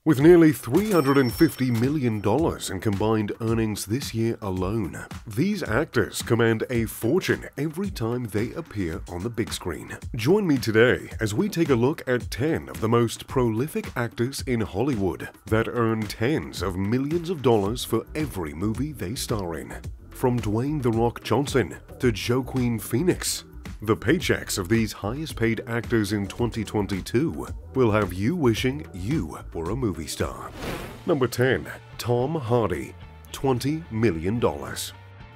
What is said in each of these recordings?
With nearly $350 million in combined earnings this year alone, these actors command a fortune every time they appear on the big screen. Join me today as we take a look at 10 of the most prolific actors in Hollywood that earn tens of millions of dollars for every movie they star in. From Dwayne "The Rock" Johnson to Joaquin Phoenix, the paychecks of these highest-paid actors in 2022 will have you wishing you were a movie star. Number 10. Tom Hardy, $20 million.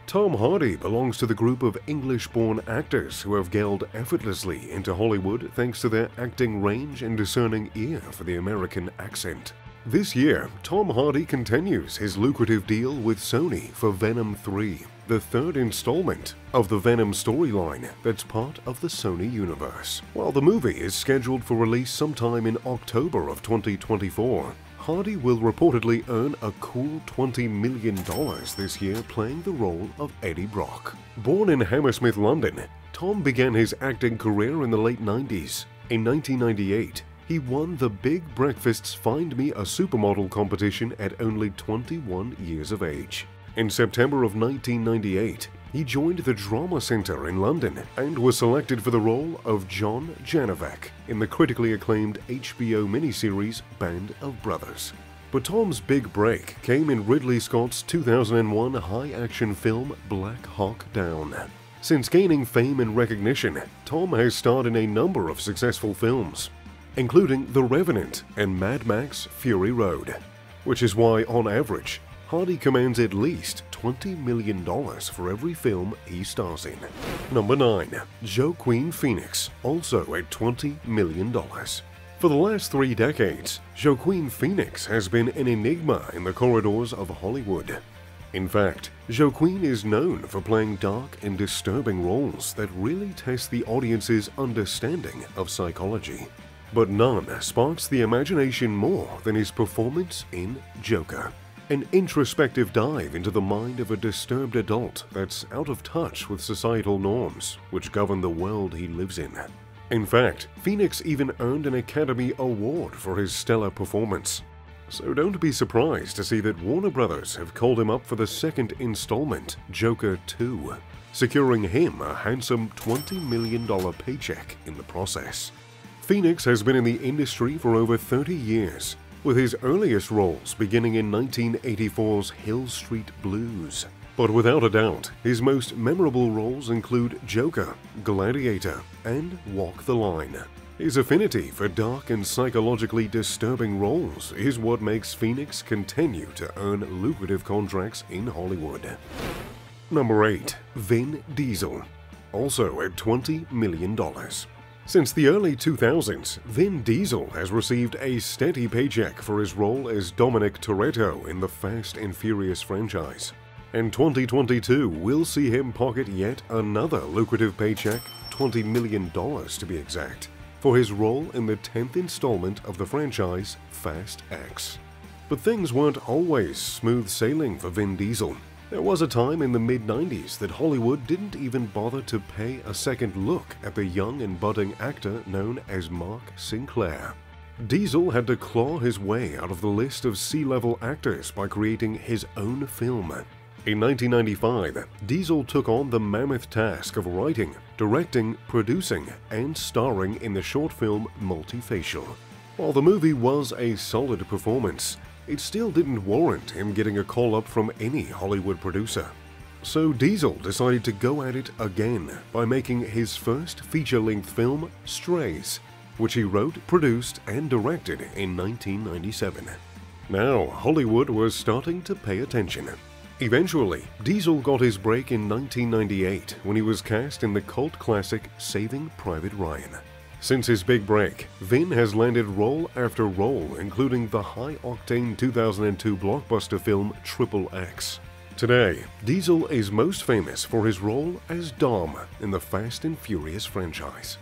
Tom Hardy belongs to the group of English-born actors who have gelled effortlessly into Hollywood thanks to their acting range and discerning ear for the American accent. This year, Tom Hardy continues his lucrative deal with Sony for Venom 3, the third installment of the Venom storyline that's part of the Sony universe. While the movie is scheduled for release sometime in October of 2024, Hardy will reportedly earn a cool $20 million this year playing the role of Eddie Brock. Born in Hammersmith, London, Tom began his acting career in the late 90s. In 1998, he won the Big Breakfast's Find Me a Supermodel competition at only 21 years of age. In September of 1998, he joined the Drama Centre in London and was selected for the role of John Janavek in the critically acclaimed HBO miniseries Band of Brothers. But Tom's big break came in Ridley Scott's 2001 high-action film Black Hawk Down. Since gaining fame and recognition, Tom has starred in a number of successful films, including The Revenant and Mad Max Fury Road, which is why, on average, Hardy commands at least $20 million for every film he stars in. Number 9. Joaquin Phoenix, also at $20 million. For the last 3 decades, Joaquin Phoenix has been an enigma in the corridors of Hollywood. In fact, Joaquin is known for playing dark and disturbing roles that really test the audience's understanding of psychology. But none sparks the imagination more than his performance in Joker, an introspective dive into the mind of a disturbed adult that's out of touch with societal norms which govern the world he lives in. In fact, Phoenix even earned an Academy Award for his stellar performance. So don't be surprised to see that Warner Brothers have called him up for the second installment, Joker 2, securing him a handsome $20 million paycheck in the process. Phoenix has been in the industry for over 30 years, with his earliest roles beginning in 1984's Hill Street Blues. But without a doubt, his most memorable roles include Joker, Gladiator, and Walk the Line. His affinity for dark and psychologically disturbing roles is what makes Phoenix continue to earn lucrative contracts in Hollywood. Number 8. Vin Diesel, also at $20 million. Since the early 2000s, Vin Diesel has received a steady paycheck for his role as Dominic Toretto in the Fast and Furious franchise. And 2022 will see him pocket yet another lucrative paycheck, $20 million to be exact, for his role in the 10th installment of the franchise, Fast X. But things weren't always smooth sailing for Vin Diesel. There was a time in the mid-90s that Hollywood didn't even bother to pay a second look at the young and budding actor known as Mark Sinclair. Diesel had to claw his way out of the list of C-level actors by creating his own film. In 1995, Diesel took on the mammoth task of writing, directing, producing, and starring in the short film Multifacial. While the movie was a solid performance, it still didn't warrant him getting a call-up from any Hollywood producer. So Diesel decided to go at it again by making his first feature-length film, Strays, which he wrote, produced, and directed in 1997. Now, Hollywood was starting to pay attention. Eventually, Diesel got his break in 1998 when he was cast in the cult classic Saving Private Ryan. Since his big break, Vin has landed role after role, including the high-octane 2002 blockbuster film Triple X. Today, Diesel is most famous for his role as Dom in the Fast and Furious franchise.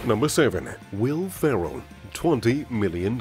Number 7. Will Ferrell, $20 million.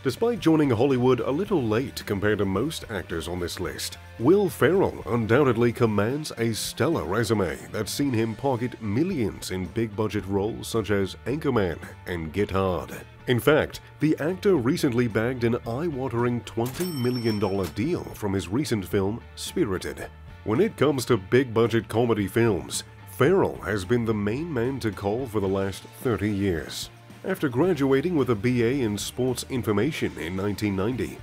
Despite joining Hollywood a little late compared to most actors on this list, Will Ferrell undoubtedly commands a stellar resume that's seen him pocket millions in big-budget roles such as Anchorman and Get Hard. In fact, the actor recently bagged an eye-watering $20 million deal from his recent film, Spirited. When it comes to big-budget comedy films, Ferrell has been the main man to call for the last 30 years. After graduating with a BA in Sports Information in 1990,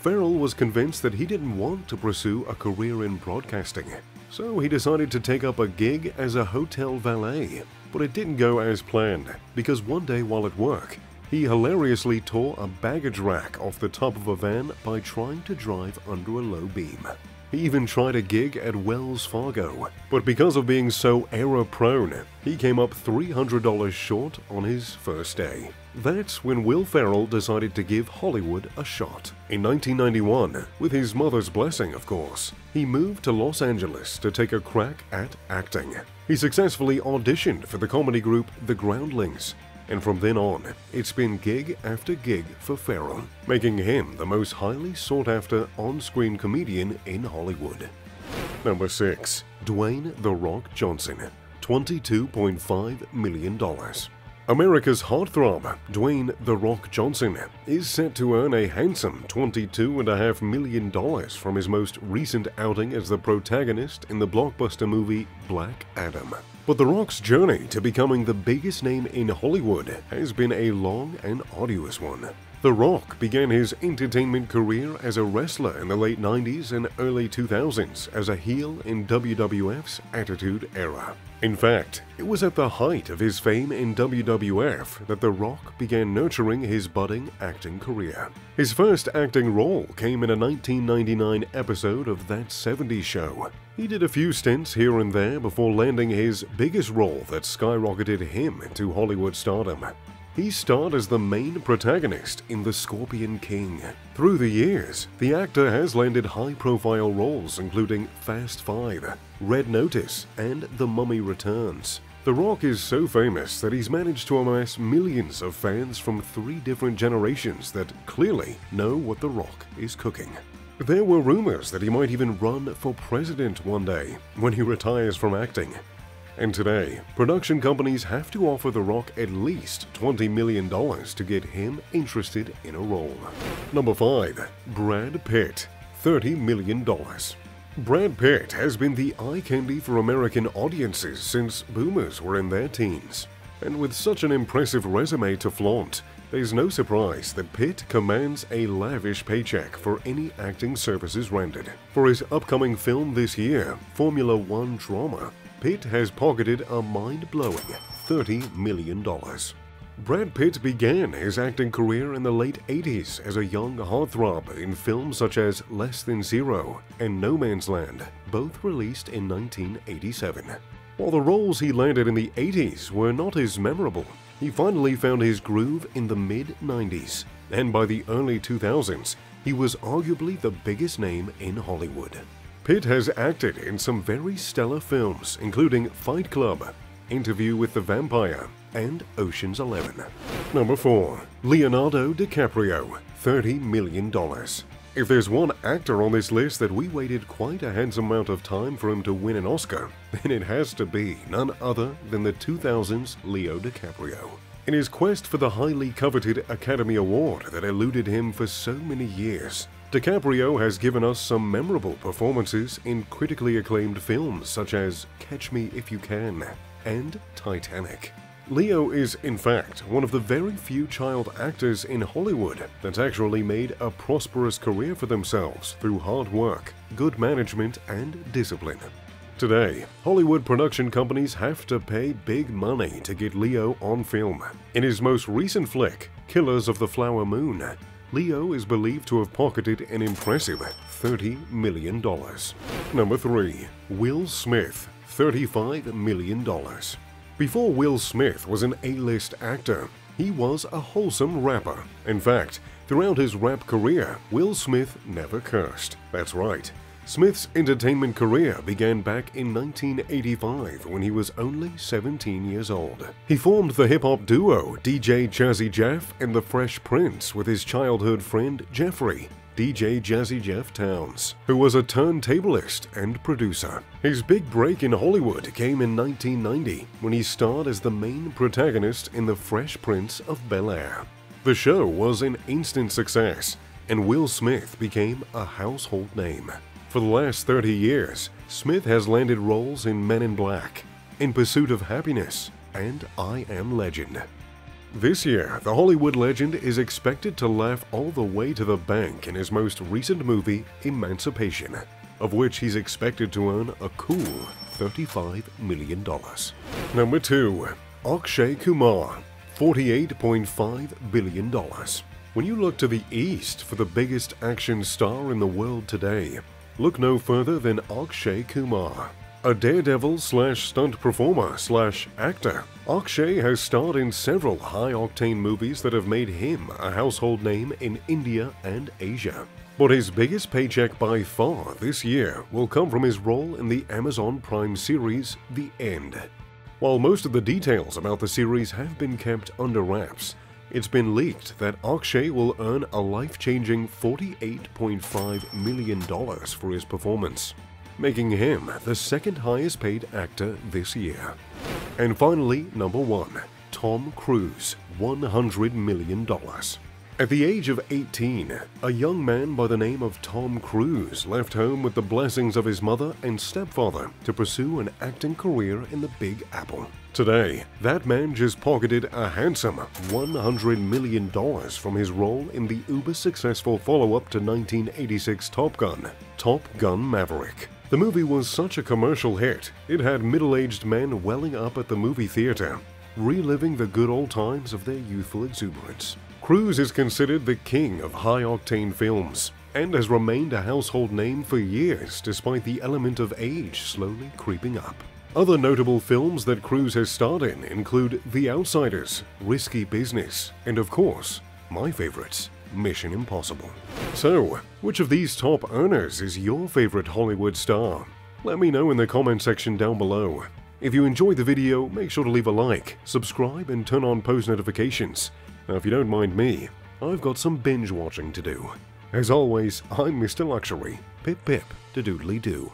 Ferrell was convinced that he didn't want to pursue a career in broadcasting, so he decided to take up a gig as a hotel valet. But it didn't go as planned, because one day while at work, he hilariously tore a baggage rack off the top of a van by trying to drive under a low beam. He even tried a gig at Wells Fargo, but because of being so error-prone, he came up $300 short on his first day. That's when Will Ferrell decided to give Hollywood a shot. In 1991, with his mother's blessing of course, he moved to Los Angeles to take a crack at acting. He successfully auditioned for the comedy group The Groundlings, and from then on, it's been gig after gig for Ferrell, making him the most highly sought-after on-screen comedian in Hollywood. Number 6. Dwayne "The Rock" Johnson, $22.5 million. America's heartthrob, Dwayne "The Rock" Johnson, is set to earn a handsome $22.5 million from his most recent outing as the protagonist in the blockbuster movie Black Adam. But The Rock's journey to becoming the biggest name in Hollywood has been a long and arduous one. The Rock began his entertainment career as a wrestler in the late 90s and early 2000s as a heel in WWF's Attitude Era. In fact, it was at the height of his fame in WWF that The Rock began nurturing his budding acting career. His first acting role came in a 1999 episode of That 70s Show. He did a few stints here and there before landing his biggest role that skyrocketed him into Hollywood stardom. He starred as the main protagonist in The Scorpion King. Through the years, the actor has landed high-profile roles including Fast Five, Red Notice, and The Mummy Returns. The Rock is so famous that he's managed to amass millions of fans from 3 different generations that clearly know what The Rock is cooking. There were rumors that he might even run for president one day when he retires from acting. And today, production companies have to offer The Rock at least $20 million to get him interested in a role. Number 5. Brad Pitt, $30 million. Brad Pitt has been the eye candy for American audiences since boomers were in their teens. And with such an impressive resume to flaunt, there's no surprise that Pitt commands a lavish paycheck for any acting services rendered. For his upcoming film this year, Formula One drama, Pitt has pocketed a mind-blowing $30 million. Brad Pitt began his acting career in the late 80s as a young heartthrob in films such as Less Than Zero and No Man's Land, both released in 1987. While the roles he landed in the 80s were not as memorable, he finally found his groove in the mid-90s, and by the early 2000s, he was arguably the biggest name in Hollywood. Pitt has acted in some very stellar films, including Fight Club, Interview with the Vampire, and Ocean's 11. Number 4. Leonardo DiCaprio, $30 million. If there's one actor on this list that we waited quite a handsome amount of time for him to win an Oscar, then it has to be none other than the 2000s Leo DiCaprio. In his quest for the highly coveted Academy Award that eluded him for so many years, DiCaprio has given us some memorable performances in critically acclaimed films such as Catch Me If You Can and Titanic. Leo is, in fact, one of the very few child actors in Hollywood that's actually made a prosperous career for themselves through hard work, good management, and discipline. Today, Hollywood production companies have to pay big money to get Leo on film. In his most recent flick, Killers of the Flower Moon, Leo is believed to have pocketed an impressive $30 million. Number 3. Will Smith, $35 million. Before Will Smith was an A-list actor, he was a wholesome rapper. In fact, throughout his rap career, Will Smith never cursed. That's right. Smith's entertainment career began back in 1985 when he was only 17 years old. He formed the hip-hop duo DJ Jazzy Jeff and the Fresh Prince with his childhood friend Jeffrey, DJ Jazzy Jeff Towns, who was a turntablist and producer. His big break in Hollywood came in 1990 when he starred as the main protagonist in The Fresh Prince of Bel-Air. The show was an instant success, and Will Smith became a household name. For the last 30 years, Smith has landed roles in Men in Black, In Pursuit of Happiness, and I Am Legend. This year, the Hollywood legend is expected to laugh all the way to the bank in his most recent movie, Emancipation, of which he's expected to earn a cool $35 million. Number 2. Akshay Kumar, $48.5 billion. When you look to the East for the biggest action star in the world today, look no further than Akshay Kumar. A daredevil/stunt performer/actor, Akshay has starred in several high-octane movies that have made him a household name in India and Asia. But his biggest paycheck by far this year will come from his role in the Amazon Prime series, The End. While most of the details about the series have been kept under wraps, it's been leaked that Akshay will earn a life-changing $48.5 million for his performance, making him the second highest paid actor this year. And finally, number 1. Tom Cruise, $100 million. At the age of 18, a young man by the name of Tom Cruise left home with the blessings of his mother and stepfather to pursue an acting career in the Big Apple. Today, that man just pocketed a handsome $100 million from his role in the uber-successful follow-up to 1986 Top Gun Maverick. The movie was such a commercial hit, it had middle-aged men welling up at the movie theater, reliving the good old times of their youthful exuberance. Cruise is considered the king of high-octane films and has remained a household name for years despite the element of age slowly creeping up. Other notable films that Cruise has starred in include The Outsiders, Risky Business, and of course, my favorites, Mission Impossible. So, which of these top earners is your favorite Hollywood star? Let me know in the comment section down below. If you enjoyed the video, make sure to leave a like, subscribe, and turn on post notifications. Now, if you don't mind me, I've got some binge watching to do. As always, I'm Mr. Luxury. Pip pip to doodly doo.